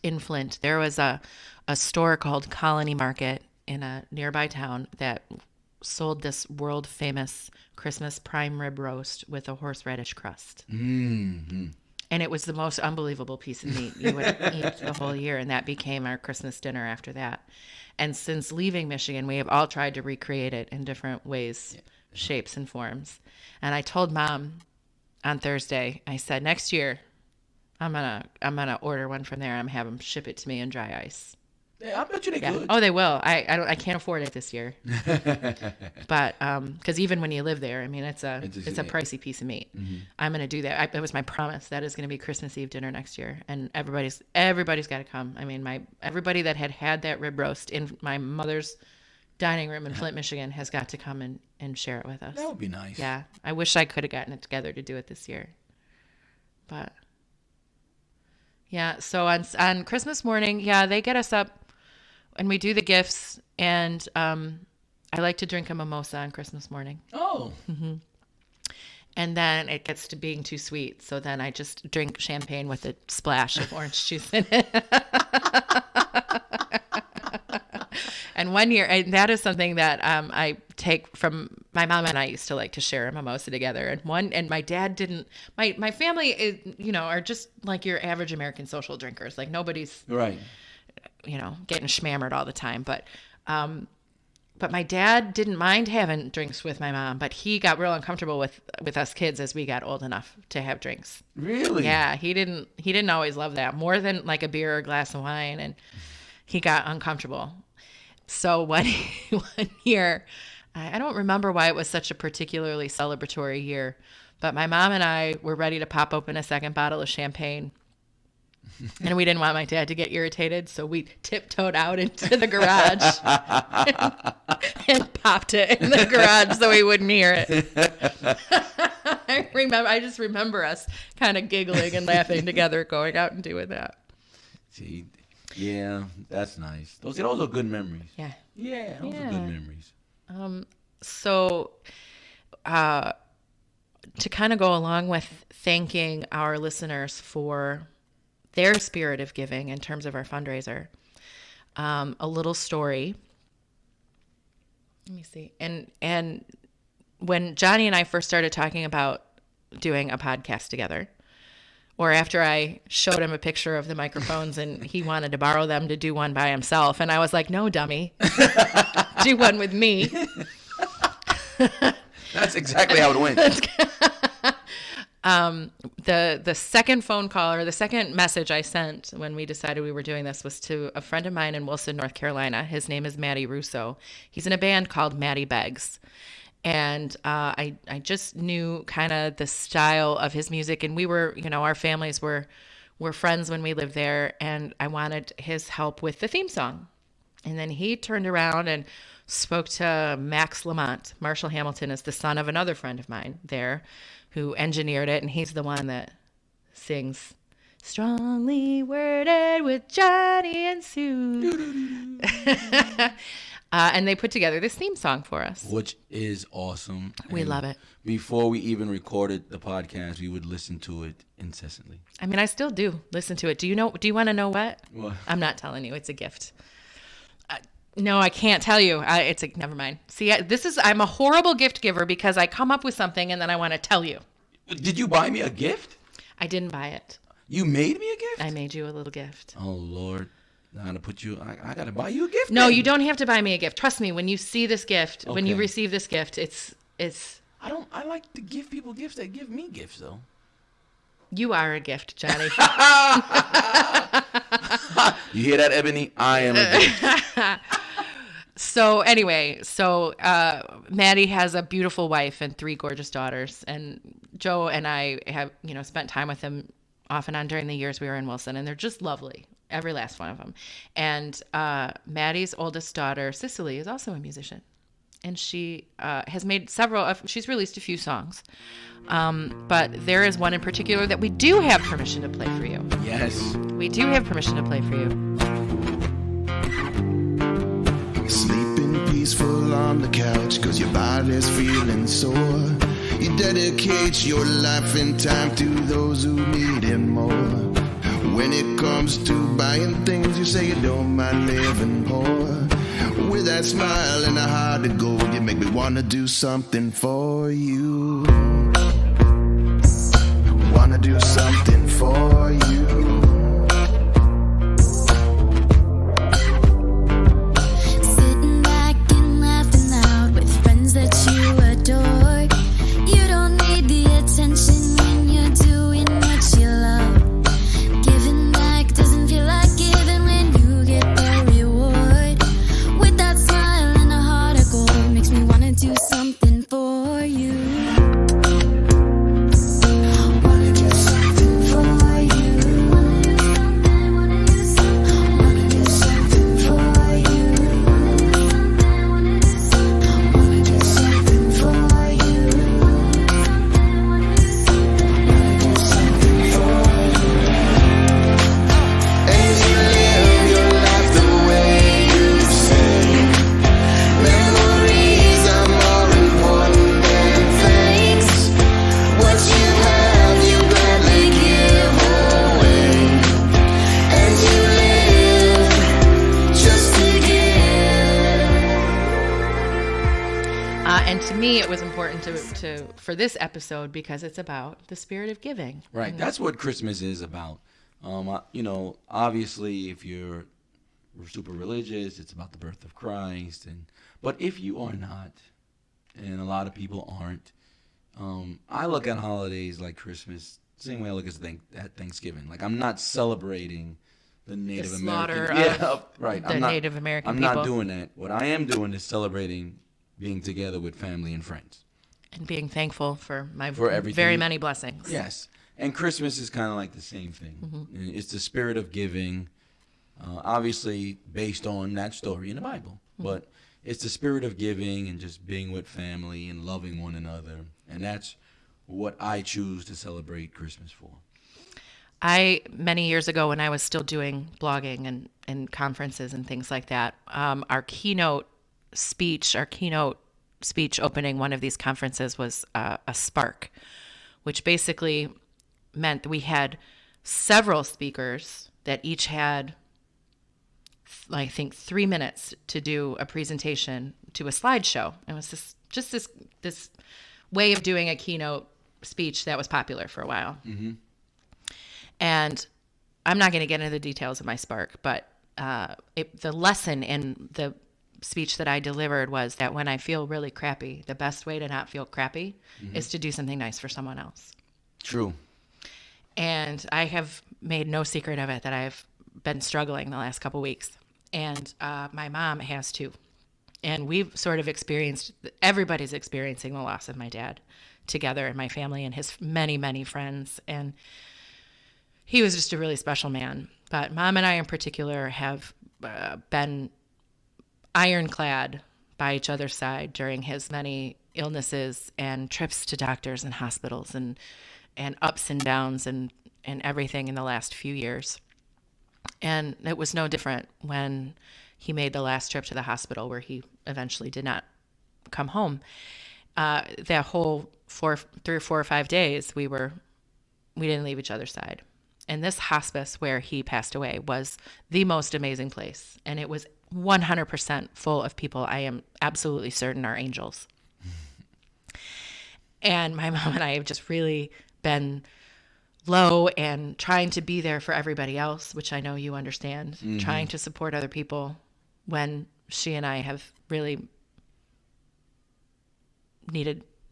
in Flint, there was a store called Colony Market in a nearby town that sold this world famous Christmas prime rib roast with a horseradish crust. And it was the most unbelievable piece of meat you would eat the whole year. And that became our Christmas dinner after that. And since leaving Michigan, we have all tried to recreate it in different ways, shapes, and forms. And I told Mom on Thursday, I said, next year, I'm gonna order one from there. I'm gonna have them ship it to me in dry ice. Yeah, I bet you they could. Oh, they will. I can't afford it this year. But because even when you live there, I mean, it's a pricey piece of meat. I'm gonna do that. That was my promise. That is gonna be Christmas Eve dinner next year, and everybody's got to come. I mean, everybody that had that rib roast in my mother's dining room in Flint, Michigan, has got to come and share it with us. That would be nice. Yeah, I wish I could have gotten it together to do it this year, but yeah. So on Christmas morning, they get us up. And we do the gifts, and I like to drink a mimosa on Christmas morning. Oh. And then it gets to being too sweet, so then I just drink champagne with a splash of orange juice in it. And one year, and that is something that I take from my mom and I used to like to share a mimosa together. And my dad didn't. My family is, are just like your average American social drinkers. Like nobody's right. Getting schmammered all the time. But my dad didn't mind having drinks with my mom, but he got real uncomfortable with us kids as we got old enough to have drinks. Really? Yeah, he didn't always love that more than like a beer or a glass of wine, and he got uncomfortable. So one year, I don't remember why it was such a particularly celebratory year, but my mom and I were ready to pop open a second bottle of champagne. And we didn't want my dad to get irritated, so we tiptoed out into the garage and popped it in the garage so he wouldn't hear it. I just remember us kind of giggling and laughing together, going out and doing that. See, yeah, that's nice. Those are good memories. Yeah. Yeah, those are good memories. So, to kind of go along with thanking our listeners for their spirit of giving in terms of our fundraiser, a little story. Let me see. And when Johnny and I first started talking about doing a podcast together, or after I showed him a picture of the microphones and he wanted to borrow them to do one by himself, and I was like, no, dummy, do one with me. That's exactly how it went. The second phone call or the second message I sent when we decided we were doing this was to a friend of mine in Wilson, North Carolina. His name is Matty Russo. He's in a band called Matty Beggs. And I just knew kind of the style of his music. And we were, our families were friends when we lived there. And I wanted his help with the theme song. And then he turned around and spoke to Max Lamont. Marshall Hamilton is the son of another friend of mine there who engineered it. And he's the one that sings Strongly Worded with Johnny and Sue. And they put together this theme song for us. Which is awesome. We love it. Before we even recorded the podcast, we would listen to it incessantly. I mean, I still do listen to it. Do you want to know what? What? I'm not telling you. It's a gift. No, I can't tell you. Never mind. See, I'm a horrible gift giver because I come up with something and then I want to tell you. Did you buy me a gift? I didn't buy it. You made me a gift? I made you a little gift. Oh, Lord. I gotta buy you a gift. No, then. you don't have to buy me a gift. Trust me, when you see this gift, Okay. when you receive this gift, it's. I like to give people gifts that give me gifts, though. You are a gift, Johnny. You hear that, Ebony? I am a gift. So anyway, Maddie has a beautiful wife and 3 gorgeous daughters, and Joe and I have, spent time with them off and on during the years we were in Wilson, and they're just lovely, every last one of them. And Maddie's oldest daughter, Cicely, is also a musician, and she has made she's released a few songs, but there is one in particular that we do have permission to play for you. Yes. We do have permission to play for you. Sleeping peaceful on the couch, cause your body's feeling sore. You dedicate your life and time to those who need it more. When it comes to buying things, you say you don't mind living poor. With that smile and a heart of gold, you make me wanna do something for you. Wanna do something for you. For this episode, because it's about the spirit of giving. Right. That's what Christmas is about. Obviously, if you're super religious, it's about the birth of Christ. But if you are not, and a lot of people aren't, I look at holidays like Christmas the same way I look at Thanksgiving. Like, I'm not celebrating the Native American. Right. Native American people. I'm not doing that. What I am doing is celebrating being together with family and friends. And being thankful for everything. Very many blessings. Yes. And Christmas is kind of like the same thing. Mm-hmm. It's the spirit of giving, obviously based on that story in the Bible. Mm-hmm. But it's the spirit of giving and just being with family and loving one another. And that's what I choose to celebrate Christmas for. Many years ago when I was still doing blogging and conferences and things like that, our keynote speech opening one of these conferences was a spark, which basically meant that we had several speakers that each had, I think, 3 minutes to do a presentation to a slideshow. It was this way of doing a keynote speech that was popular for a while. Mm-hmm. And I'm not going to get into the details of my spark, but the lesson in the speech that I delivered was that when I feel really crappy, the best way to not feel crappy is to do something nice for someone else. True. And I have made no secret of it that I've been struggling the last couple weeks. And my mom has too. And we've sort of everybody's experiencing the loss of my dad together in my family and his many, many friends. And he was just a really special man. But Mom and I in particular have been ironclad by each other's side during his many illnesses and trips to doctors and hospitals and ups and downs and everything in the last few years. And it was no different when he made the last trip to the hospital, where he eventually did not come home. That whole 3 or 4 or 5 days, we didn't leave each other's side. And this hospice where he passed away was the most amazing place. And it was 100% full of people I am absolutely certain are angels. And my mom and I have just really been low and trying to be there for everybody else, which I know you understand, trying to support other people when she and I have really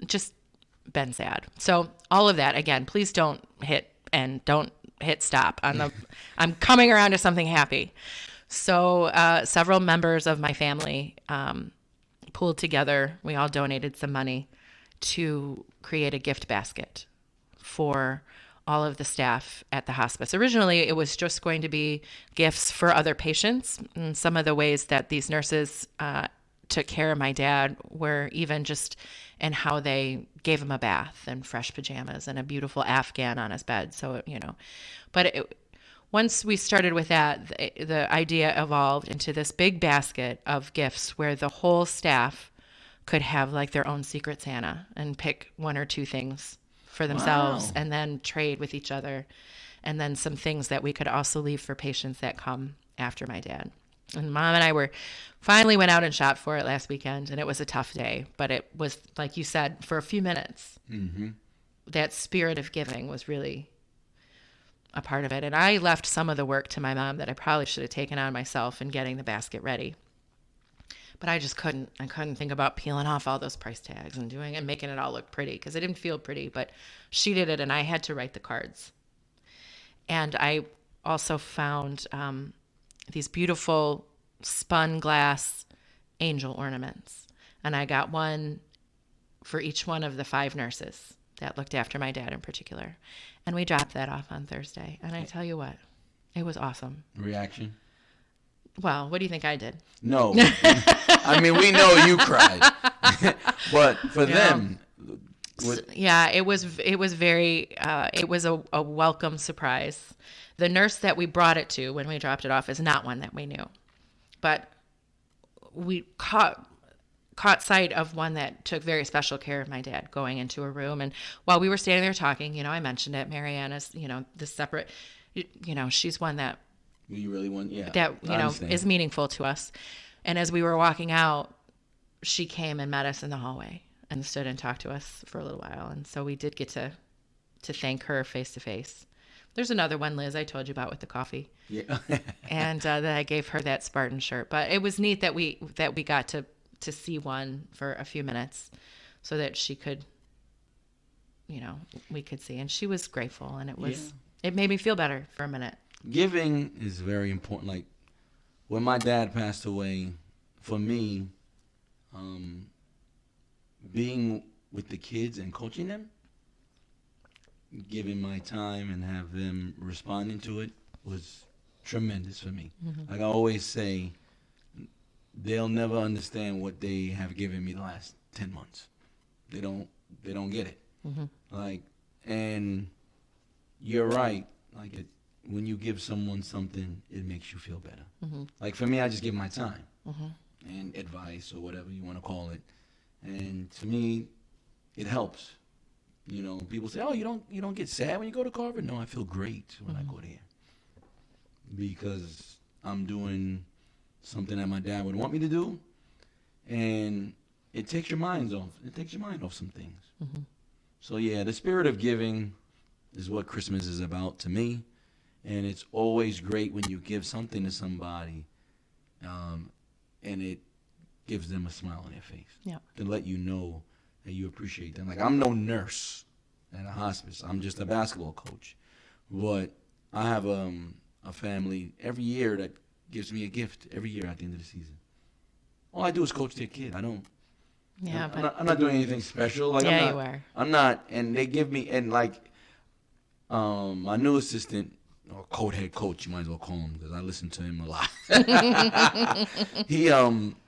just been sad. So all of that, again, please don't hit stop on the, I'm coming around to something happy. So several members of my family pooled together. We all donated some money to create a gift basket for all of the staff at the hospice. Originally, it was just going to be gifts for other patients. And some of the ways that these nurses took care of my dad were even just in how they gave him a bath and fresh pajamas and a beautiful Afghan on his bed. So, but once we started with that, the idea evolved into this big basket of gifts where the whole staff could have like their own secret Santa and pick 1 or 2 things for themselves. Wow. And then trade with each other. And then some things that we could also leave for patients that come after my dad. And Mom and I finally went out and shopped for it last weekend, and it was a tough day, but it was, like you said, for a few minutes, that spirit of giving was really a part of it. And I left some of the work to my mom that I probably should have taken on myself in getting the basket ready. But I just couldn't. I couldn't think about peeling off all those price tags and doing and making it all look pretty, because it didn't feel pretty, but she did it, and I had to write the cards. And I also found these beautiful spun glass angel ornaments. And I got one for each one of the 5 nurses that looked after my dad in particular. And we dropped that off on Thursday. And I tell you what, it was awesome. Reaction? Well, what do you think I did? No. I mean, we know you cried. But for them... Yeah, it was very, it was a welcome surprise. The nurse that we brought it to when we dropped it off is not one that we knew. But we caught sight of one that took very special care of my dad going into a room. And while we were standing there talking, I mentioned it, Marianne is, the separate, she's one that... You really want, yeah. That, is meaningful to us. And as we were walking out, she came and met us in the hallway and stood and talked to us for a little while. And so we did get to thank her face to face. There's another one, Liz, I told you about with the coffee. Yeah. And that I gave her that Spartan shirt. But it was neat that we got to see one for a few minutes so that she could, we could see. And she was grateful, and it made me feel better for a minute. Giving is very important. Like when my dad passed away, for me, being with the kids and coaching them, giving my time and have them responding to it was tremendous for me. Mm-hmm. Like I always say, they'll never understand what they have given me the last 10 months. They don't get it. Mm-hmm. And you're right. When you give someone something, it makes you feel better. Mm-hmm. Like for me, I just give my time and advice or whatever you want to call it. And to me, it helps. People say, "Oh, you don't get sad when you go to Carver?" No, I feel great when I go there because I'm doing something that my dad would want me to do, and it takes your mind off. It takes your mind off some things. Mm-hmm. So yeah, the spirit of giving is what Christmas is about to me, and it's always great when you give something to somebody, and it gives them a smile on their face. Yeah. To let you know that you appreciate them. Like, I'm no nurse at a hospice. I'm just a basketball coach, but I have a family every year that gives me a gift every year at the end of the season. All I do is coach their kid. I don't. Yeah, I'm not doing anything special. Like, yeah, I'm not, you are. I'm not, and they give me, and like, my new assistant, or head coach, you might as well call him, because I listen to him a lot.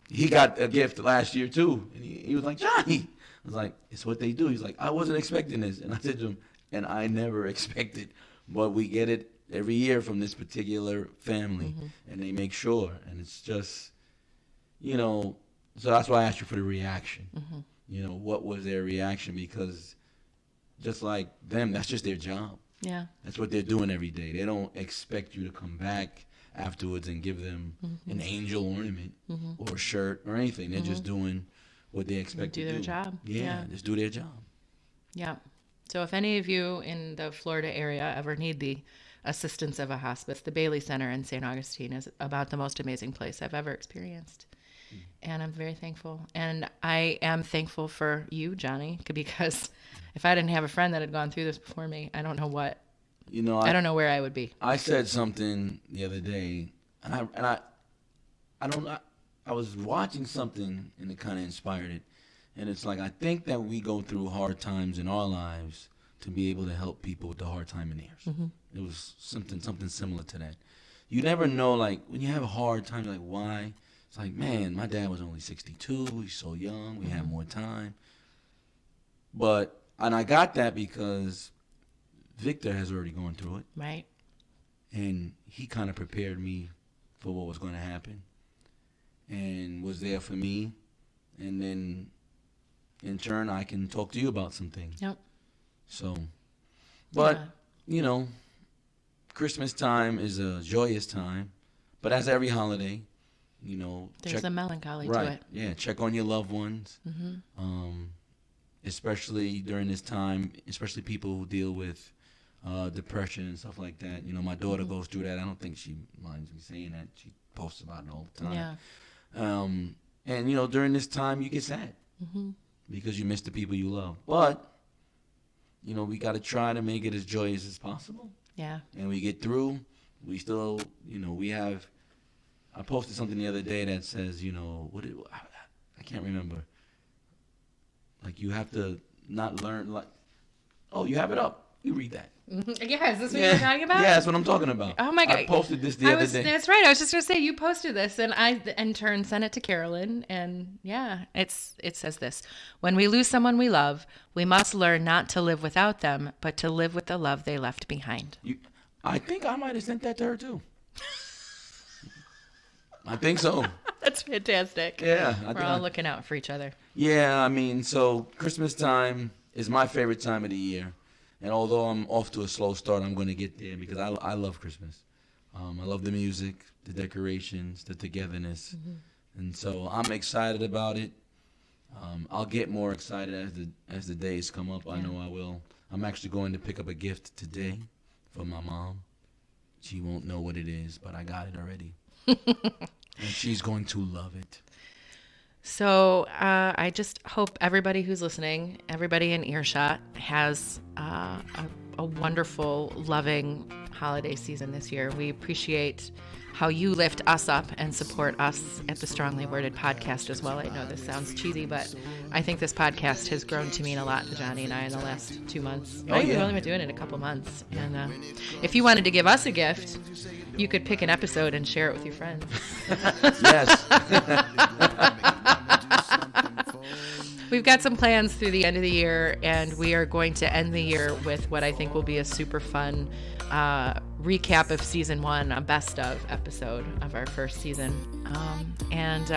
He got a gift last year too, and he was like, Johnny. I was like, it's what they do. He's like, I wasn't expecting this, and I said to him, and I never expected, but we get it every year from this particular family, and they make sure, and it's just, so that's why I asked you for the reaction. What was their reaction? Because just like them, that's just their job. Yeah. That's what they're doing every day. They don't expect you to come back afterwards and give them an angel ornament or a shirt or anything. They're just doing what they expect to do. Do their job. Yeah, just do their job. Yeah. So if any of you in the Florida area ever need the assistance of a hospice, the Bailey Center in St. Augustine is about the most amazing place I've ever experienced. And I'm very thankful. And I am thankful for you, Johnny, because if I didn't have a friend that had gone through this before me, I don't know what. I don't know where I would be. I said something the other day, and I was watching something, and it kind of inspired it. And it's like, I think that we go through hard times in our lives to be able to help people with the hard time in theirs. It was something similar to that. You never know, like, when you have a hard time, you're like, why? It's like, man, my dad was only 62. He's so young. We had more time. And I got that because Victor has already gone through it. Right. And he kind of prepared me for what was going to happen and was there for me. And then, in turn, I can talk to you about some things. Yep. So, but, Christmas time is a joyous time. But as every holiday, there's a melancholy right, to it. Yeah, check on your loved ones. Especially during this time, especially people who deal with depression and stuff like that. My daughter goes through that. I don't think she minds me saying that. She posts about it all the time. Yeah. And, during this time, you get sad because you miss the people you love. But, we got to try to make it as joyous as possible. Yeah. And we get through. We still, we have... I posted something the other day that says, I can't remember. Like, you have to not learn, like, oh, you have it up. You read that. Yeah, is this what you're talking about? Yeah, that's what I'm talking about. Oh, my God. I posted this the other day. That's right. I was just going to say, you posted this, and I, in turn, sent it to Carolyn. And, yeah, it says this. When we lose someone we love, we must learn not to live without them, but to live with the love they left behind. I think I might have sent that to her, too. I think so. That's fantastic. Yeah. We're all looking out for each other. Yeah, so Christmas time is my favorite time of the year. And although I'm off to a slow start, I'm going to get there because I love Christmas. I love the music, the decorations, the togetherness. And so I'm excited about it. I'll get more excited as the days come up. Yeah. I know I will. I'm actually going to pick up a gift today for my mom. She won't know what it is, but I got it already. And she's going to love it. So I just hope everybody who's listening, everybody in earshot, has a wonderful, loving holiday season this year. We appreciate how you lift us up and support us at the Strongly Worded podcast as well. I know this sounds cheesy, but I think this podcast has grown to mean a lot to Johnny and I in the last 2 months. Oh, yeah. We've only been doing it a couple months. And if you wanted to give us a gift, you could pick an episode and share it with your friends. Yes. We've got some plans through the end of the year, and we are going to end the year with what I think will be a super fun recap of season 1, a best of episode of our first season. And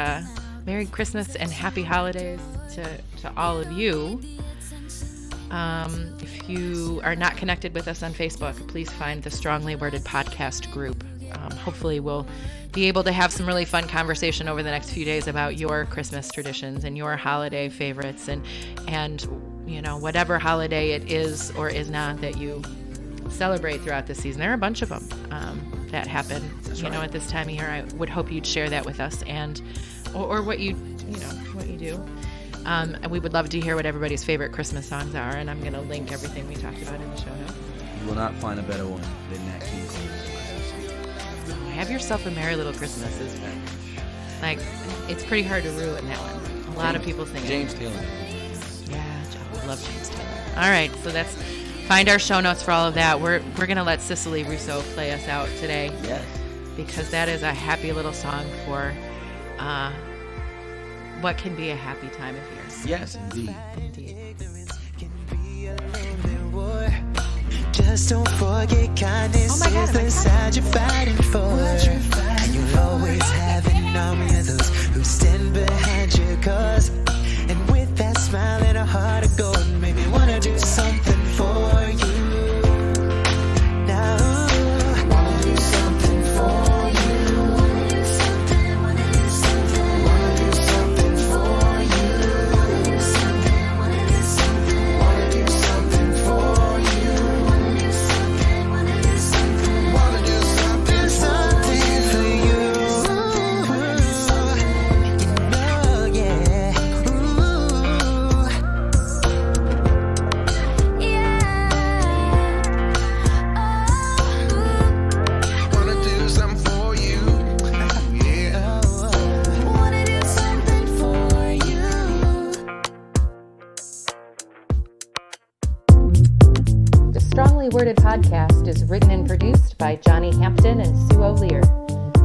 Merry Christmas and Happy Holidays to all of you. If you are not connected with us on Facebook, please find the Strongly Worded Podcast group hopefully we'll be able to have some really fun conversation over the next few days about your Christmas traditions and your holiday favorites and whatever holiday it is or is not that you celebrate throughout the season. There are a bunch of them that happen, at this time of year. I would hope you'd share that with us or what you do. And we would love to hear what everybody's favorite Christmas songs are, and I'm going to link everything we talked about in the show notes. You will not find a better one than Nat King Cole's. Have Yourself a Merry Little Christmas is it's pretty hard to ruin that one. A lot of people sing it. James Taylor. Yeah, I love James Taylor. All right, so find our show notes for all of that. We're going to let Cicely Russo play us out today. Yes. Because that is a happy little song for what can be a happy time of year. Yes, indeed. Just don't forget kindness is the side you're fighting for. And you'll always have an army of those who stand behind your cause. And with that smile and a heart of gold, maybe wanna do something for you. Now, wanna do something for you. Wanna do something, wanna do something. Wanna do something for you. Something, wanna do something. Wanna do something for you. Strongly Worded Podcast is written and produced by Johnny Hampton and Sue O'Lear.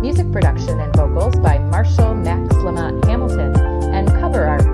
Music production and vocals by Marshall Max Lamont Hamilton, and cover art